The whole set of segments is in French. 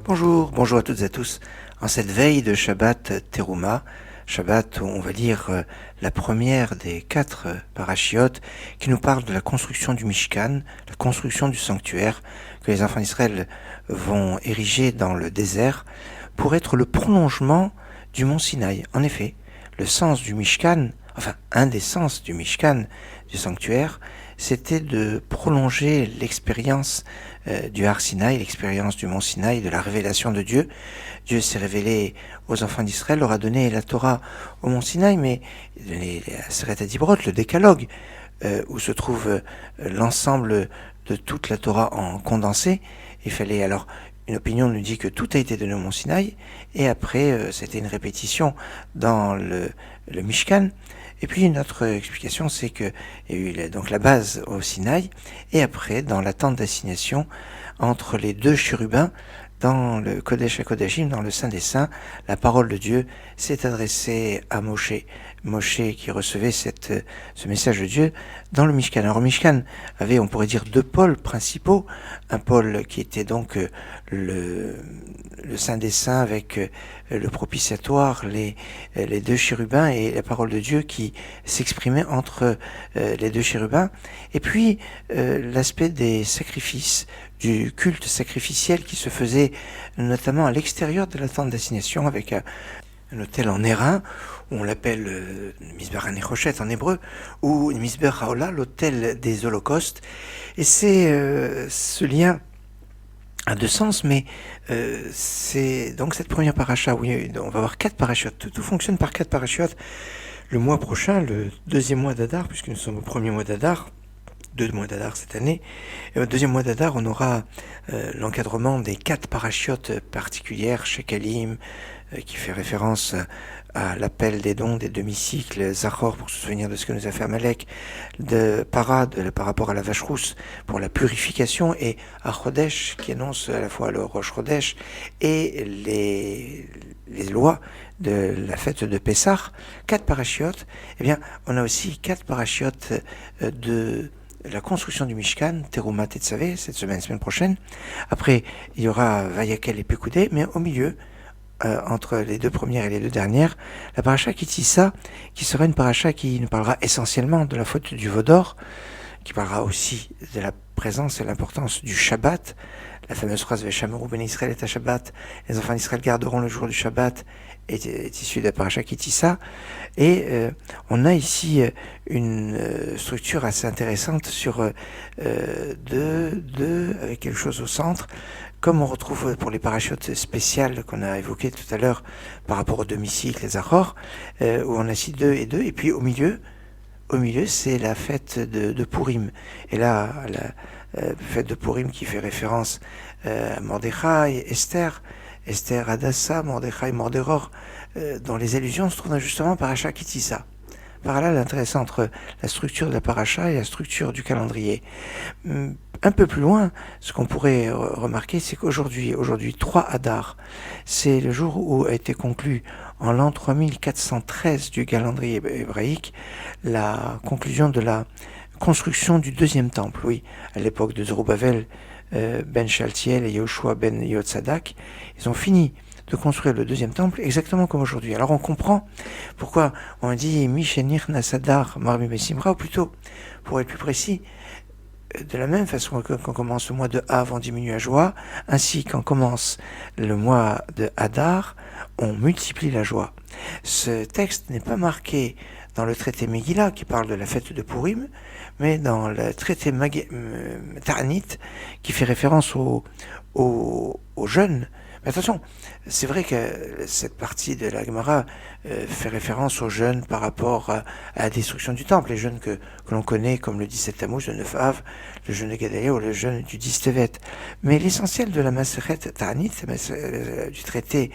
Bonjour, bonjour à toutes et à tous. En cette veille de Shabbat Teruma, Shabbat où on va lire la première des 4 parachiotes qui nous parle de la construction du Mishkan, la construction du sanctuaire que les enfants d'Israël vont ériger dans le désert pour être le prolongement du mont Sinaï. En effet, le sens du Mishkan, enfin un des sens du Mishkan, du sanctuaire, c'était de prolonger l'expérience du Har Sinaï, l'expérience du mont Sinaï, de la révélation de Dieu. Dieu s'est révélé aux enfants d'Israël, leur a donné la Torah au mont Sinaï, mais les Aseret Adibrot, le décalogue, où se trouve l'ensemble de toute la Torah en condensé. Il fallait alors, une opinion nous dit que tout a été donné au mont Sinaï, et après c'était une répétition dans le Mishkan. Et puis une autre explication, c'est qu'il y a eu donc la base au Sinaï, et après, dans la tente d'assignation, entre les deux chérubins, dans le Kodesh HaKodashim, dans le Saint des Saints, la parole de Dieu s'est adressée à Moshe. Moshe qui recevait ce message de Dieu dans le Mishkan. Alors le Mishkan avait, on pourrait dire, deux pôles principaux. Un pôle qui était donc le Saint des Saints avec le propitiatoire, les deux chérubins et la parole de Dieu qui s'exprimait entre les deux chérubins. Et puis l'aspect des sacrifices, du culte sacrificiel qui se faisait notamment à l'extérieur de la tente d'assignation avec un autel en airain, où on l'appelle Misber HaNechoshet en hébreu, ou Misber HaOlah, l'autel des holocaustes. Et c'est ce lien a deux sens, mais c'est donc cette première paracha, oui, on va avoir 4 parachutes. Tout fonctionne par 4 parachutes. Le mois prochain, le deuxième mois d'Adar, puisque nous sommes au premier mois d'Adar, 2 mois d'Adar cette année. Et au deuxième mois d'Adar, on aura l'encadrement des 4 parachiotes particulières, Shekalim, qui fait référence à l'appel des dons des demi-cycles, Zachor pour se souvenir de ce que nous a fait Amalek, de Parad par rapport à la vache rousse pour la purification, et à Chodesh qui annonce à la fois le Rosh Chodesh et les lois de la fête de Pessah. 4 parachiotes. Eh bien, on a aussi 4 parachiotes de la construction du Mishkan, Teruma Tetzavé, cette semaine prochaine. Après, il y aura Vayakel et Pekoudé, mais au milieu, entre les 2 premières et les 2 dernières, la paracha Kitissa, qui sera une paracha qui nous parlera essentiellement de la faute du veau d'or, qui parlera aussi de la présence et l'importance du Shabbat, la fameuse phrase Veshameru ben Israël et à Shabbat, les enfants d'Israël garderont le jour du Shabbat, est issue de la paracha Kitissa. Et on a ici une structure assez intéressante sur avec quelque chose au centre, comme on retrouve pour les parachutes spéciales qu'on a évoquées tout à l'heure par rapport aux demi-cycles, les Zachor, où on a ici 2 et 2, et puis au milieu, c'est la fête de Purim. Et là, la fête de Purim qui fait référence à Mordechai, Esther, Hadassah, Mordechai, Mordéror, dont les allusions se trouvent justement par Paracha Kitissa. Par là, l'intérêt entre la structure de la paracha et la structure du calendrier. Un peu plus loin, ce qu'on pourrait remarquer, c'est qu'aujourd'hui 3 Adar, c'est le jour où a été conclu en l'an 3413 du calendrier hébraïque la conclusion de la construction du deuxième temple. Oui, à l'époque de Zerubbabel ben Shaltiel et Yehoshua ben Yotzadak, ils ont fini de construire le deuxième temple exactement comme aujourd'hui. Alors on comprend pourquoi on dit Mishenir Nasadar Marmi Besimra, ou plutôt, pour être plus précis, de la même façon qu'on commence le mois de Av, on diminue à joie, ainsi qu'on commence le mois de Hadar, on multiplie la joie. Ce texte n'est pas marqué dans le traité Megillah qui parle de la fête de Purim, mais dans le traité Ta'anit qui fait référence aux jeûnes. Mais attention, c'est vrai que cette partie de la Gemara fait référence aux jeûnes par rapport à la destruction du temple, les jeûnes que l'on connaît comme le 17 Tammuz, le 9 Av, le jeûne de Gedalia ou le jeûne du 10 Tevet. Mais l'essentiel de la Maseret Ta'anit, du traité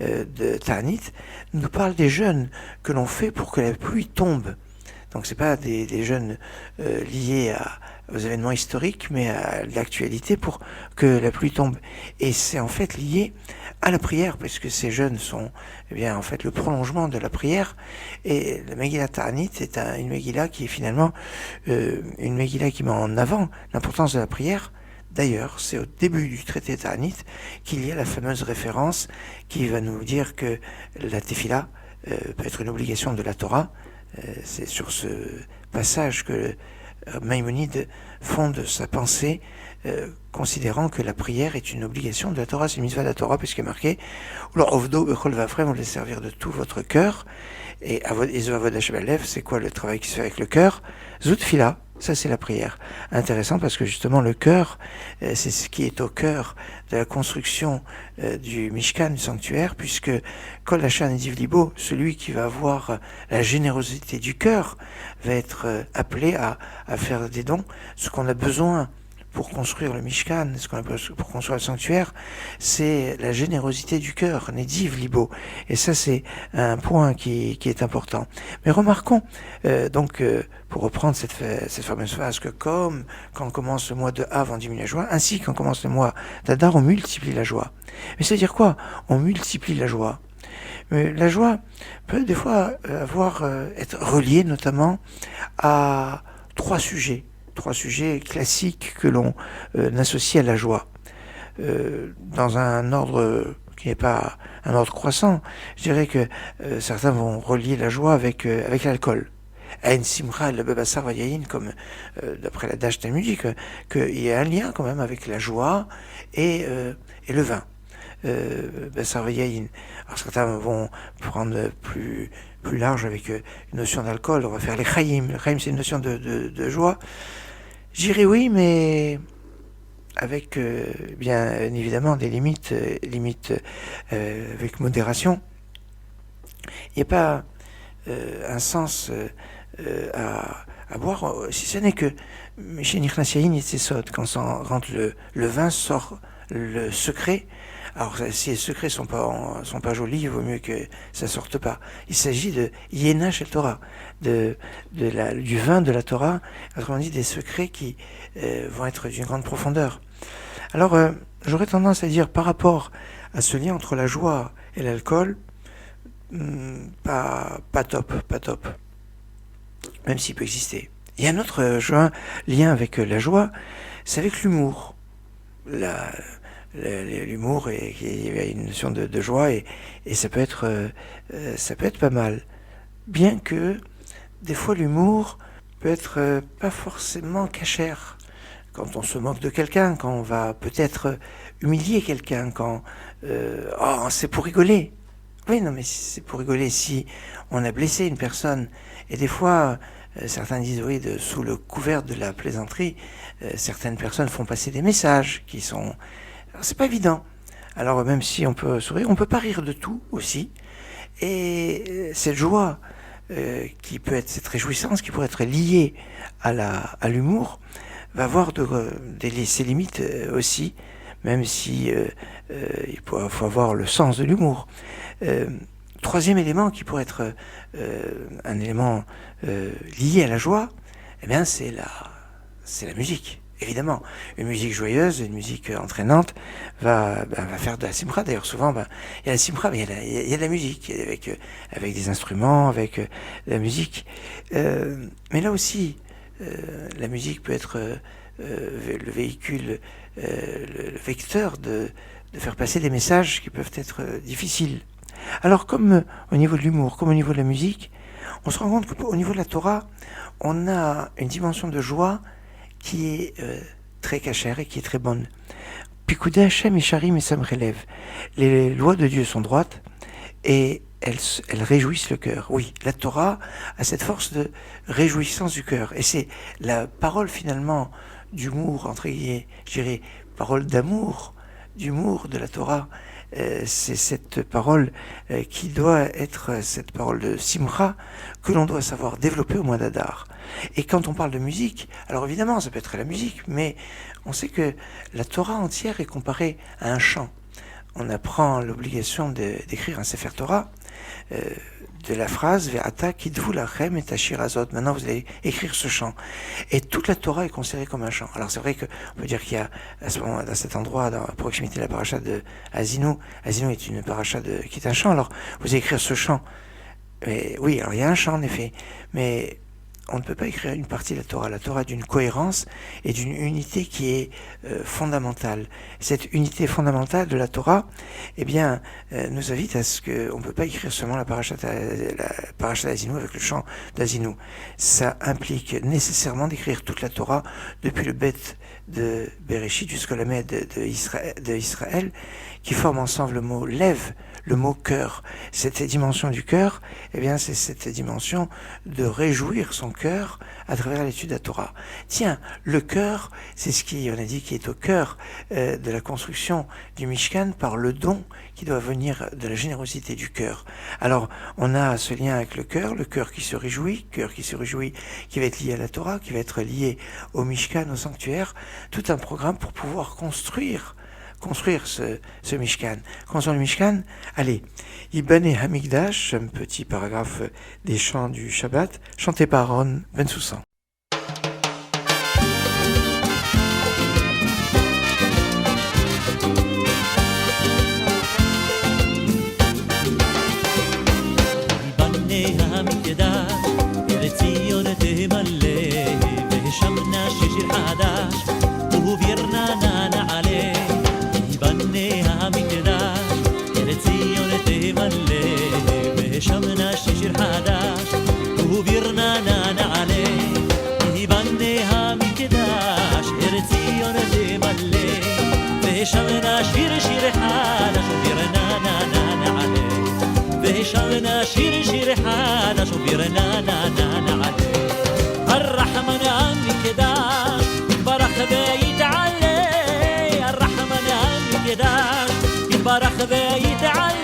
de Ta'anit, nous parle des jeûnes que l'on fait pour que la pluie tombe. Donc c'est pas des jeûnes liés aux événements historiques, mais à l'actualité pour que la pluie tombe. Et c'est en fait lié à la prière, parce que ces jeûnes sont, eh bien, en fait, le prolongement de la prière. Et la Megillah Ta'anit est une Megillah qui est finalement une Megillah qui met en avant l'importance de la prière D'ailleurs, c'est au début du traité Ta'anit qu'il y a la fameuse référence qui va nous dire que la tefila peut être une obligation de la Torah. C'est sur ce passage que Maïmonide fonde sa pensée, considérant que la prière est une obligation de la Torah, c'est une mitzvah de la Torah, puisqu'il est marqué Ovdo bechol vafrem, vous voulez servir de tout votre cœur. Et Avod Hashem Alev, c'est quoi le travail qui se fait avec le cœur? Zoutfila, ça c'est la prière. Intéressant parce que justement le cœur, c'est ce qui est au cœur de la construction du Mishkan, du sanctuaire, puisque Kol Hashan Ediv Libo, celui qui va avoir la générosité du cœur, va être appelé à faire des dons. Ce qu'on a besoin pour construire le Mishkan, ce qu'on a besoin pour construire le sanctuaire, c'est la générosité du cœur, Nediv Libo. Et ça, c'est un point qui est important. Mais remarquons, pour reprendre cette fameuse phrase, que comme quand on commence le mois de Av, on diminue la joie, ainsi quand on commence le mois d'Adar, on multiplie la joie. Mais ça veut dire quoi? On multiplie la joie. Mais la joie peut des fois être reliée notamment à trois sujets classiques que l'on associe à la joie. Dans un ordre qui n'est pas un ordre croissant, je dirais que certains vont relier la joie avec l'alcool. Ain Simcha le Bebassar Vayayin, comme d'après la Dash Talmudique, qu'il y a un lien quand même avec la joie et le vin. Bassar Vayayin. Alors certains vont prendre plus large avec une notion d'alcool, on va faire les Chaim. Le Chaim, c'est une notion de joie. J'irai oui, mais avec bien évidemment des limites avec modération. Il n'y a pas un sens à boire, si ce n'est que chez Nichnas Yayin et Tsesod, quand on rentre le vin, sort le secret. Alors si les secrets sont pas jolis, il vaut mieux que ça sorte pas. Il s'agit de Yena Shel Torah, du vin de la Torah, autrement dit des secrets qui vont être d'une grande profondeur. Alors j'aurais tendance à dire par rapport à ce lien entre la joie et l'alcool, pas top, même s'il peut exister. Il y a un autre lien avec la joie, c'est avec l'humour. L'humour, et il y a une notion de joie, et ça peut être pas mal. Bien que des fois l'humour peut être pas forcément cachère. Quand on se moque de quelqu'un, quand on va peut-être humilier quelqu'un, quand c'est pour rigoler. Oui, non, mais c'est pour rigoler si on a blessé une personne. Et des fois, certains disent oui, sous le couvert de la plaisanterie, certaines personnes font passer des messages qui sont... Alors, c'est pas évident. Alors même si on peut sourire, on peut pas rire de tout aussi. Et cette joie cette réjouissance qui pourrait être liée à l'humour, va avoir ses limites aussi, même si il faut avoir le sens de l'humour. Troisième élément qui pourrait être un élément lié à la joie, eh bien c'est la musique. Évidemment, une musique joyeuse, une musique entraînante va faire de la simcha. D'ailleurs, souvent, il y a la simcha, mais il y a de la musique, avec des instruments, avec de la musique. Mais là aussi, la musique peut être le véhicule, le vecteur de faire passer des messages qui peuvent être difficiles. Alors, comme au niveau de l'humour, comme au niveau de la musique, on se rend compte qu'au niveau de la Torah, on a une dimension de joie qui est très cachère et qui est très bonne. Pikoudé Hashem et Sharim et Sam relève. Les lois de Dieu sont droites et elles réjouissent le cœur. Oui, la Torah a cette force de réjouissance du cœur. Et c'est la parole finalement d'humour, entre guillemets, je dirais, parole d'amour, d'humour de la Torah. C'est cette parole qui doit être cette parole de Simcha que l'on doit savoir développer au mois d'Adar. Et quand on parle de musique, alors évidemment ça peut être la musique, mais on sait que la Torah entière est comparée à un chant. On apprend l'obligation d'écrire un Sefer Torah de la phrase Ve'ata kidvu lachem et ashir azot. Maintenant vous allez écrire ce chant. Et toute la Torah est considérée comme un chant. Alors c'est vrai qu'on peut dire qu'il y a à ce moment, dans cet endroit, dans la proximité de la paracha de Azinu est une paracha qui est un chant. Alors vous allez écrire ce chant. Mais oui, alors il y a un chant en effet, mais on ne peut pas écrire une partie de la Torah. La Torah a d'une cohérence et d'une unité qui est fondamentale. Cette unité fondamentale de la Torah, eh bien, nous invite à ce qu'on ne peut pas écrire seulement la parashat d'Azinu avec le chant d'Azinu. Ça implique nécessairement d'écrire toute la Torah depuis le Bet de Bereshit jusqu'au Lamed de Israël, qui forment ensemble le mot lève, le mot cœur. Cette dimension du cœur, eh bien, c'est cette dimension de réjouir son cœur à travers l'étude de la Torah. Tiens, le cœur, c'est ce qui, on a dit, qui est au cœur de la construction du Mishkan par le don qui doit venir de la générosité du cœur. Alors, on a ce lien avec le cœur qui se réjouit, qui va être lié à la Torah, qui va être lié au Mishkan, au sanctuaire, tout un programme pour pouvoir construire ce Mishkan. Construire le Mishkan, allez, Ibane Hamikdash, un petit paragraphe des chants du Shabbat, chanté par Aaron Ben Soussan. شمنا شجر حداش وبيرنا نانا عليه يبنيها من كداش ارتيون دي ملي بشمنا شير حداش وبيرنا نانا عليه بشمنا شير حداش وبيرنا نانا عليه الرحمن من كداش يتبارك بيت عليه الرحمن من كداش يتبارك بيت عليه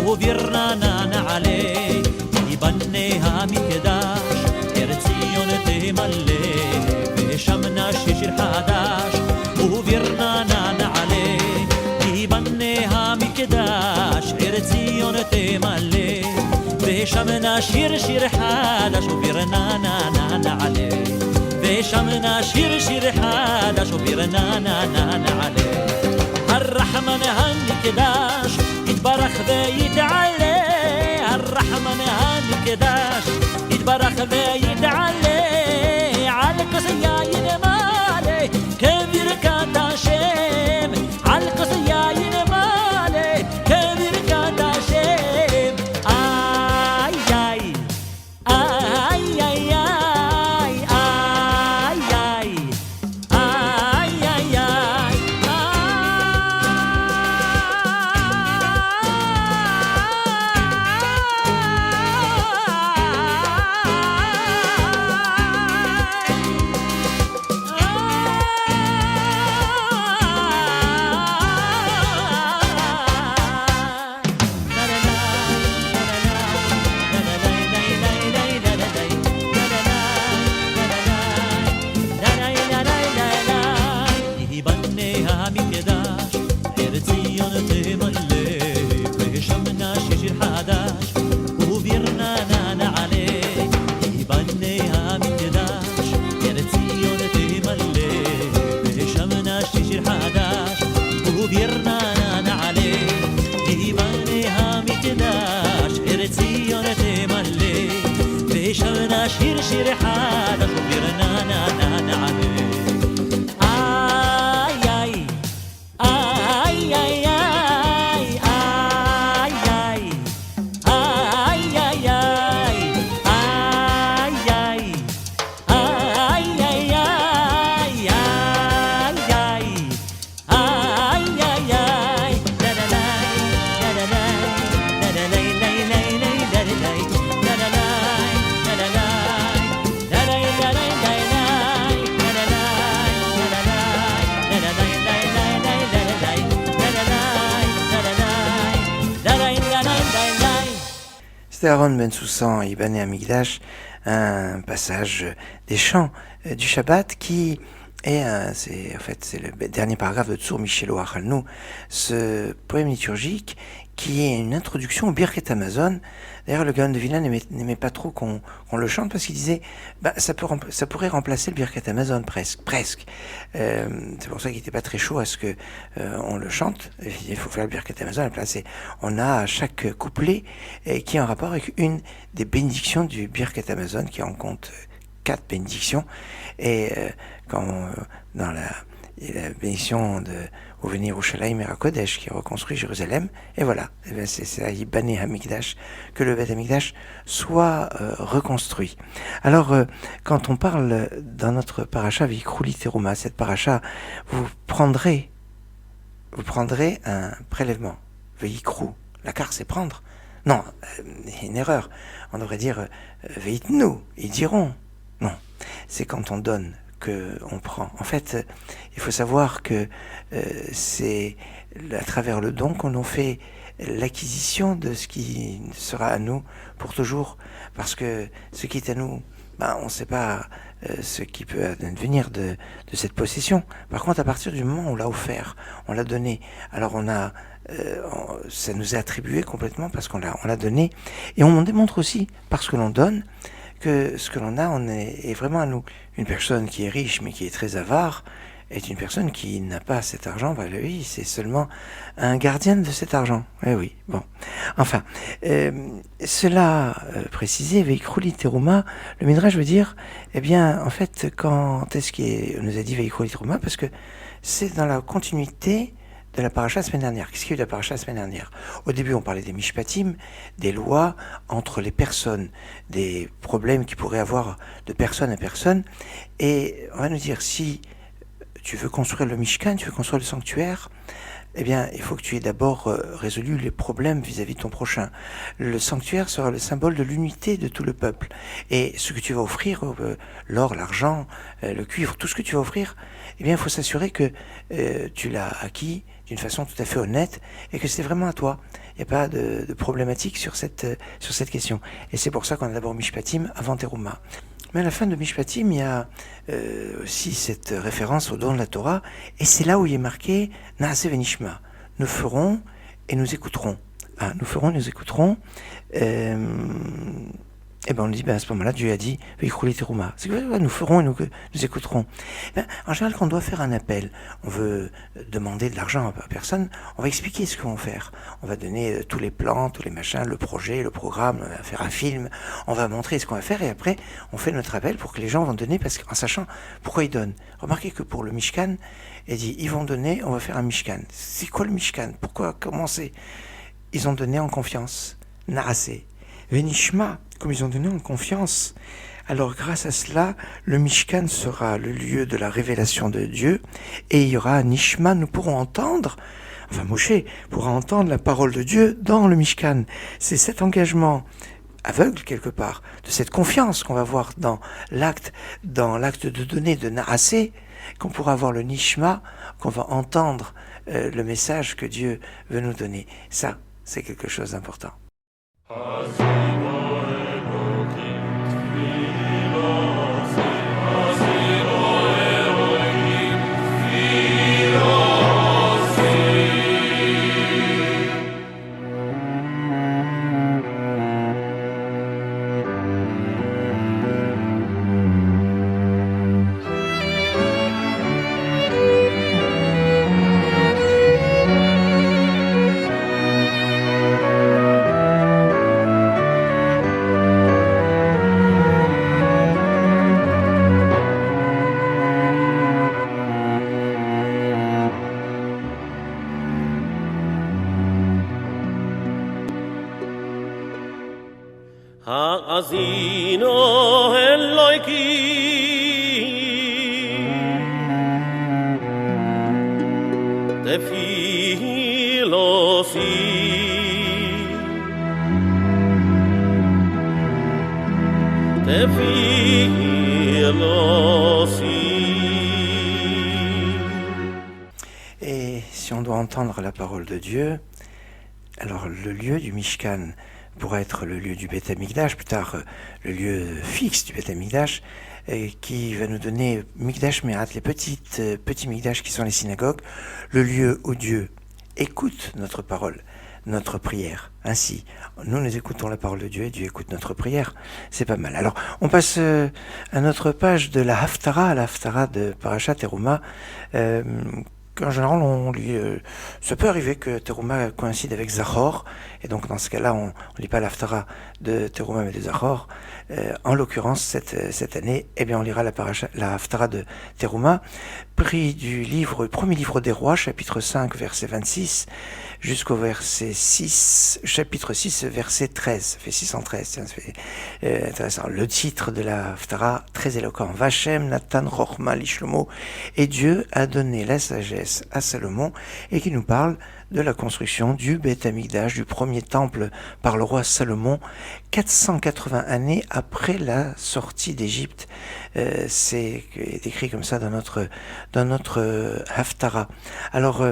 وبيرنا نانا عليه يبنيها مكداش ارتيون تملي بشمنا شجر حداش وبيرنا نانا عليه يبنيها مكداش ارتيون تملي بشمنا شير حداش وبيرنا نانا عليه بشمنا شير حداش وبيرنا نانا عليه الرحمن هنكداش يتبارك ويتعلي الرحمن هنكداش يتبارك ويتعلي على القصياين مالي كبير كداشم على القصياين مالي كبير كداشم آي آي آي آي آي آي آي آي آي شير حدا خبرنا نانا عليه آي آي آي آي آي آي آي آي آي آي la la la C'était Aaron Ben Soussan, Ibané Amigdash, un passage des chants du Shabbat qui est, c'est le dernier paragraphe de Tzur Michelo Achalnu, ce poème liturgique qui est une introduction au Birket Amazon. D'ailleurs, le Gaon de Vilna n'aimait pas trop qu'on le chante parce qu'il disait ça pourrait remplacer le Birket Amazon presque. C'est pour ça qu'il n'était pas très chaud à ce que on le chante. Il faut faire le Birket Amazon à la place. On a chaque couplet qui est en rapport avec une des bénédictions du Birket Amazon, qui en compte 4 bénédictions. Et dans la bénédiction de au venir Yerushalayim et Kodesh qui reconstruit Jérusalem, et voilà, c'est à Yibané Hamikdash que le Beth Hamikdash soit reconstruit. Alors, quand on parle dans notre paracha Vikrouli Teruma, cette paracha, vous prendrez un prélèvement, Veikrou, la carte c'est prendre. Non, une erreur. On devrait dire Veitnu, ils diront. Non, c'est quand on donne que on prend. En fait, il faut savoir que c'est à travers le don qu'on en fait l'acquisition de ce qui sera à nous pour toujours, parce que ce qui est à nous, on ne sait pas ce qui peut advenir de cette possession. Par contre, à partir du moment où on l'a offert, on l'a donné, alors ça nous est attribué complètement parce qu'on l'a donné, et on démontre aussi, parce que l'on donne, que ce que l'on a, est vraiment à nous. Une personne qui est riche mais qui est très avare est une personne qui n'a pas cet argent. Lui, c'est seulement un gardien de cet argent. Eh oui, bon. Enfin, cela précisé, Veikrouli Teruma, le Midrash veut dire, en fait, quand est-ce qu'on nous a dit Veikrouli Teruma? Parce que c'est dans la continuité de la paracha la semaine dernière. Qu'est-ce qu'il y a eu de la paracha la semaine dernière? Au début, on parlait des mishpatim, des lois entre les personnes, des problèmes qu'il pourrait avoir de personne à personne. Et on va nous dire, si tu veux construire le Mishkan, tu veux construire le sanctuaire, il faut que tu aies d'abord résolu les problèmes vis-à-vis de ton prochain. Le sanctuaire sera le symbole de l'unité de tout le peuple. Et ce que tu vas offrir, l'or, l'argent, le cuivre, tout ce que tu vas offrir, il faut s'assurer que tu l'as acquis d'une façon tout à fait honnête et que c'est vraiment à toi. Il n'y a pas de problématique sur cette question. Et c'est pour ça qu'on a d'abord Mishpatim avant Teruma. Mais à la fin de Mishpatim, il y a aussi cette référence au don de la Torah, et c'est là où il est marqué Naase Venishma. Nous ferons et nous écouterons. Nous ferons et nous écouterons. On dit, à ce moment-là, Dieu a dit, Veikrouli Teruma. C'est que nous ferons et nous écouterons. En général, quand on doit faire un appel, on veut demander de l'argent à personne, on va expliquer ce qu'on va faire. On va donner tous les plans, tous les machins, le projet, le programme, on va faire un film, on va montrer ce qu'on va faire, et après, on fait notre appel pour que les gens vont donner, en sachant pourquoi ils donnent. Remarquez que pour le Mishkan, il dit, ils vont donner, on va faire un Mishkan. C'est quoi le Mishkan? Pourquoi commencer? Ils ont donné en confiance. Naasé. Venishma, comme ils ont donné en confiance. Alors grâce à cela, le Mishkan sera le lieu de la révélation de Dieu, et il y aura Nishma, nous pourrons entendre, Moshe pourra entendre la parole de Dieu dans le Mishkan. C'est cet engagement aveugle quelque part, de cette confiance qu'on va voir dans l'acte de donner de Naasé, qu'on pourra avoir le Nishma, qu'on va entendre le message que Dieu veut nous donner. Ça, c'est quelque chose d'important. Ha'azino Eloiki Tefilosi Et si on doit entendre la parole de Dieu, alors le lieu du Mishkan pourra être le lieu du Beth Amikdash, plus tard le lieu fixe du Beth Amikdash, qui va nous donner Mikdash Me'at, les petits Mikdash qui sont les synagogues, le lieu où Dieu écoute notre parole, notre prière. Ainsi, nous écoutons la parole de Dieu et Dieu écoute notre prière. C'est pas mal. Alors, on passe à notre page de la Haftara de Parashat Teruma. En général, on lit, ça peut arriver que Teruma coïncide avec Zachor, et donc dans ce cas-là, on lit pas l'Haftara de Teruma mais de Zachor. En l'occurrence, cette année, eh bien, on lira la Haftara de Teruma, pris du premier livre des rois, chapitre 5, verset 26, jusqu'au verset 6, chapitre 6, verset 13. Ça fait 613, tiens, ça fait intéressant. Le titre de la Haftara, très éloquent. Vachem Natan Chochma Lishlomo, et Dieu a donné la sagesse à Salomon, et qui nous parle de la construction du Beth Amikdash, du premier temple par le roi Salomon, 480 années après la sortie d'Égypte. C'est écrit comme ça dans notre Haftara. Alors,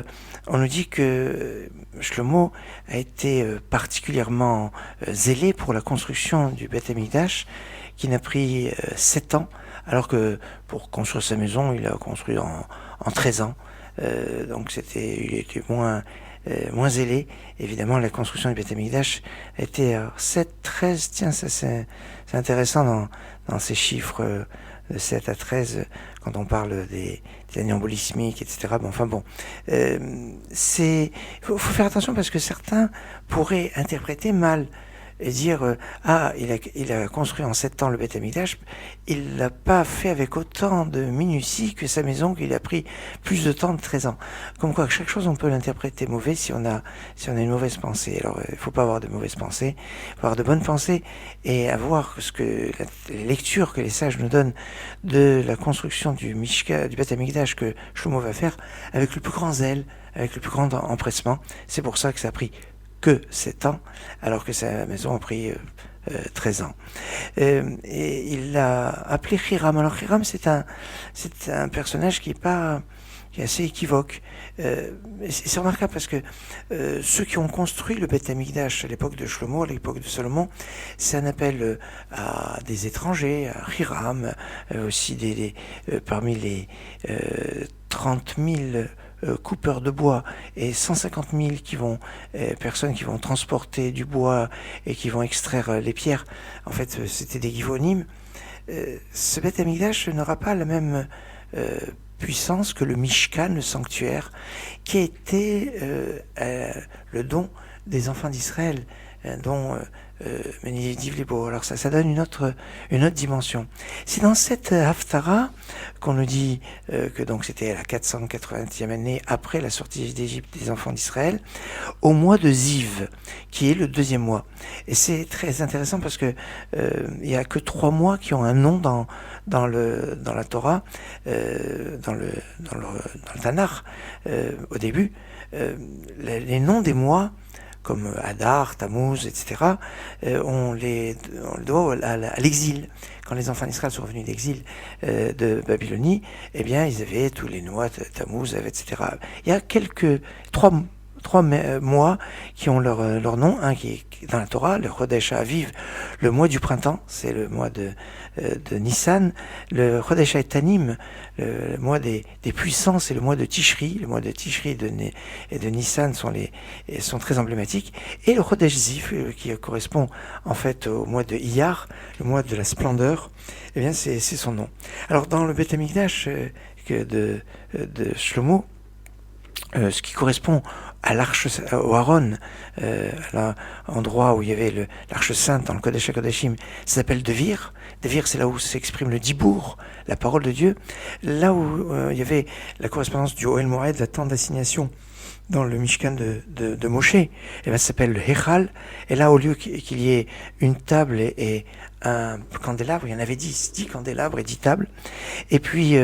on nous dit que Shlomo a été particulièrement zélé pour la construction du Beth Amikdash, qui n'a pris 7 ans, alors que pour construire sa maison, il a construit en 13 ans. Donc il était moins zélé. Évidemment, la construction du Beth Amikdash a été 7, 13, tiens, ça c'est intéressant dans ces chiffres de 7 à 13, quand on parle des années embolismiques, etc. Faut faire attention parce que certains pourraient interpréter mal et dire il a construit en 7 ans le Beth Amikdash, il l'a pas fait avec autant de minutie que sa maison, qu'il a pris plus de temps de 13 ans. Comme quoi, chaque chose on peut l'interpréter mauvais si on a une mauvaise pensée. Alors il faut pas avoir de mauvaises pensées, il faut avoir de bonnes pensées et avoir les lectures que les sages nous donnent de la construction du Beth Amikdash que Shlomo va faire avec le plus grand zèle, avec le plus grand empressement. C'est pour ça que ça a pris que 7 ans, alors que sa maison a pris 13 ans. Et il l'a appelé Hiram. Alors Hiram, c'est un personnage qui est assez équivoque. C'est remarquable parce que ceux qui ont construit le Beth Amikdash à l'époque de Shlomo, à l'époque de Salomon, c'est un appel à des étrangers, à Hiram, aussi parmi les 30 000 coupeurs de bois et 150 000 personnes qui vont transporter du bois et qui vont extraire les pierres. En fait, c'était des Givonim. Ce Beth Amikdash n'aura pas la même puissance que le Mishkan, le sanctuaire, qui a été le don des enfants d'Israël, dont alors ça donne une autre dimension. C'est dans cette Haftara qu'on nous dit que donc c'était à la 480e année après la sortie d'Égypte des enfants d'Israël, au mois de Ziv, qui est le 2e mois. Et c'est très intéressant parce que il y a que 3 mois qui ont un nom dans la Torah, dans le Tanakh, au début. Les noms des mois, comme Adar, Tammuz, etc., on le doit à l'exil. Quand les enfants d'Israël sont revenus d'exil de Babylonie, eh bien, ils avaient tous les noix, Tammuz, etc. Il y a trois mois qui ont leur nom, un qui est dans la Torah, le Chodesh Aviv, le mois du printemps, c'est le mois de Nissan, le Chodesh Etanim, le mois des puissants, c'est le mois de Tishri, le mois de Tishri et de Nissan sont très emblématiques, et le Chodesh Ziv, qui correspond en fait au mois de Iyar, le mois de la splendeur, eh bien c'est son nom. Alors dans le Beth Amikdash de Shlomo, ce qui correspond à l'arche, au Aaron, à l'endroit où il y avait l'arche sainte dans le Kodesh HaKodeshim, ça s'appelle Devir. Devir, c'est là où s'exprime le Dibour, la parole de Dieu. Là où il y avait la correspondance du Ohel Moed, la tente d'assignation dans le Mishkan de Moshe, et ça s'appelle le Hechal. Et là, au lieu qu'il y ait une table et un candélabre, il y en avait 10 candélabres et 10 tables. Et puis,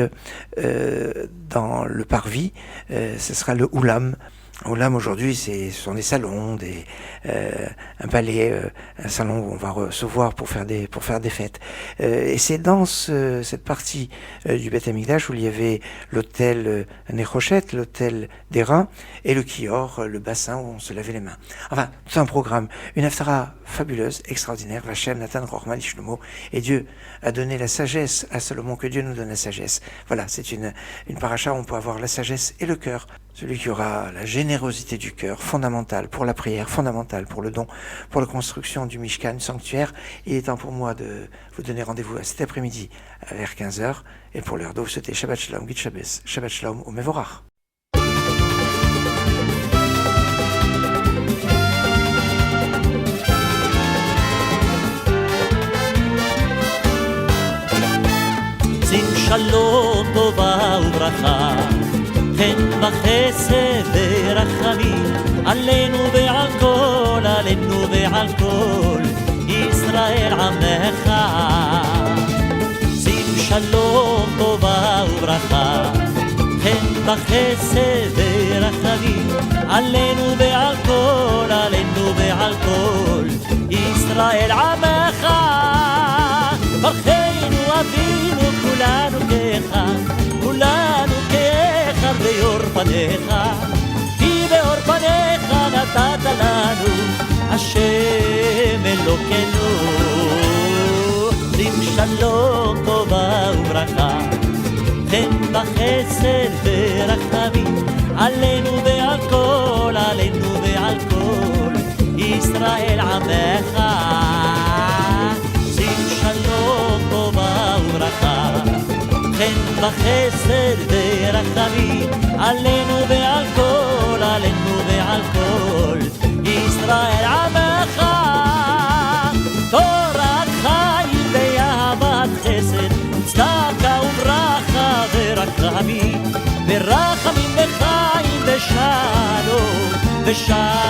dans le parvis, ce sera le Oulam, Olam aujourd'hui, ce sont des salons, un palais, un salon où on va recevoir pour faire des fêtes. Et c'est dans cette partie du Beth Amikdash où il y avait l'hôtel Nechoshet, l'hôtel des reins, et le Kior, le bassin où on se lavait les mains. Enfin, tout un programme, une haftara fabuleuse, extraordinaire. Vachem, Nathan, Rochman, Ishlomo. Et Dieu a donné la sagesse à Salomon, que Dieu nous donne la sagesse. Voilà, c'est une paracha où on peut avoir la sagesse et le cœur. Celui qui aura la générosité du cœur, fondamentale pour la prière, fondamentale pour le don, pour la construction du Mishkan, du sanctuaire. Il est temps pour moi de vous donner rendez-vous cet après-midi vers 15h. Et pour l'heure d'eau, vous souhaitez Shabbat Shalom, Git Shabbos, Shabbat Shalom, au Mevorach. שים שלום טובה וברכה חן וחסד ורחמים עלינו ועל כל ישראל עמך שים שלום טובה וברכה חן וחסד ורחמים עלינו ועל כל ישראל עמך ברכנו אבינו כולנו כאחד באור פניך כי באור פניך נתת לנו השם אלוקינו שים שלום טובה וברכה חן וחסד ורחמים עלינו ועל כל ישראל עמך שים שלום טובה וברכה חן וחסד ורחמים עלינו ועל כל ישראל עמך תורת חיים ואהבת חסד צדקה וברכה ורחמים וחיים ושלום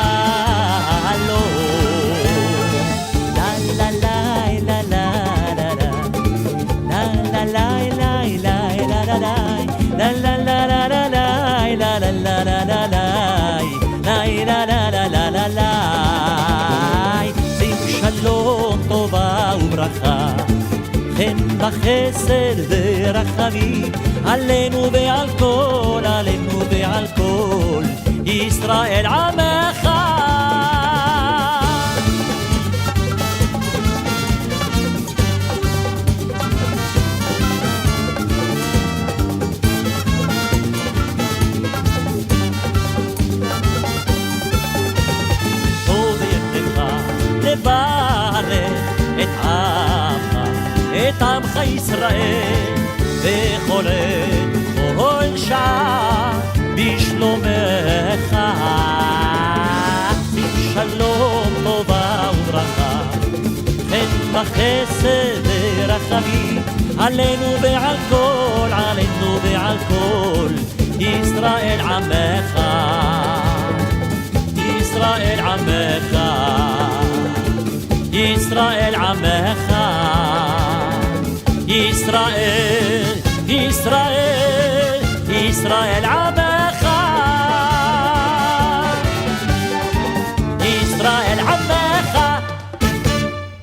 la la la la la la la שים שלום טובה וברכה חן וחסד ורחמים עלינו ועל כל ישראל עמך את עמך ישראל בכל שעה בשלומך שים שלום טובה וברכה חן וחסד ורחמים עלינו ועל כל ישראל עמך ישראל עמך ישראל עמך ישראל עמך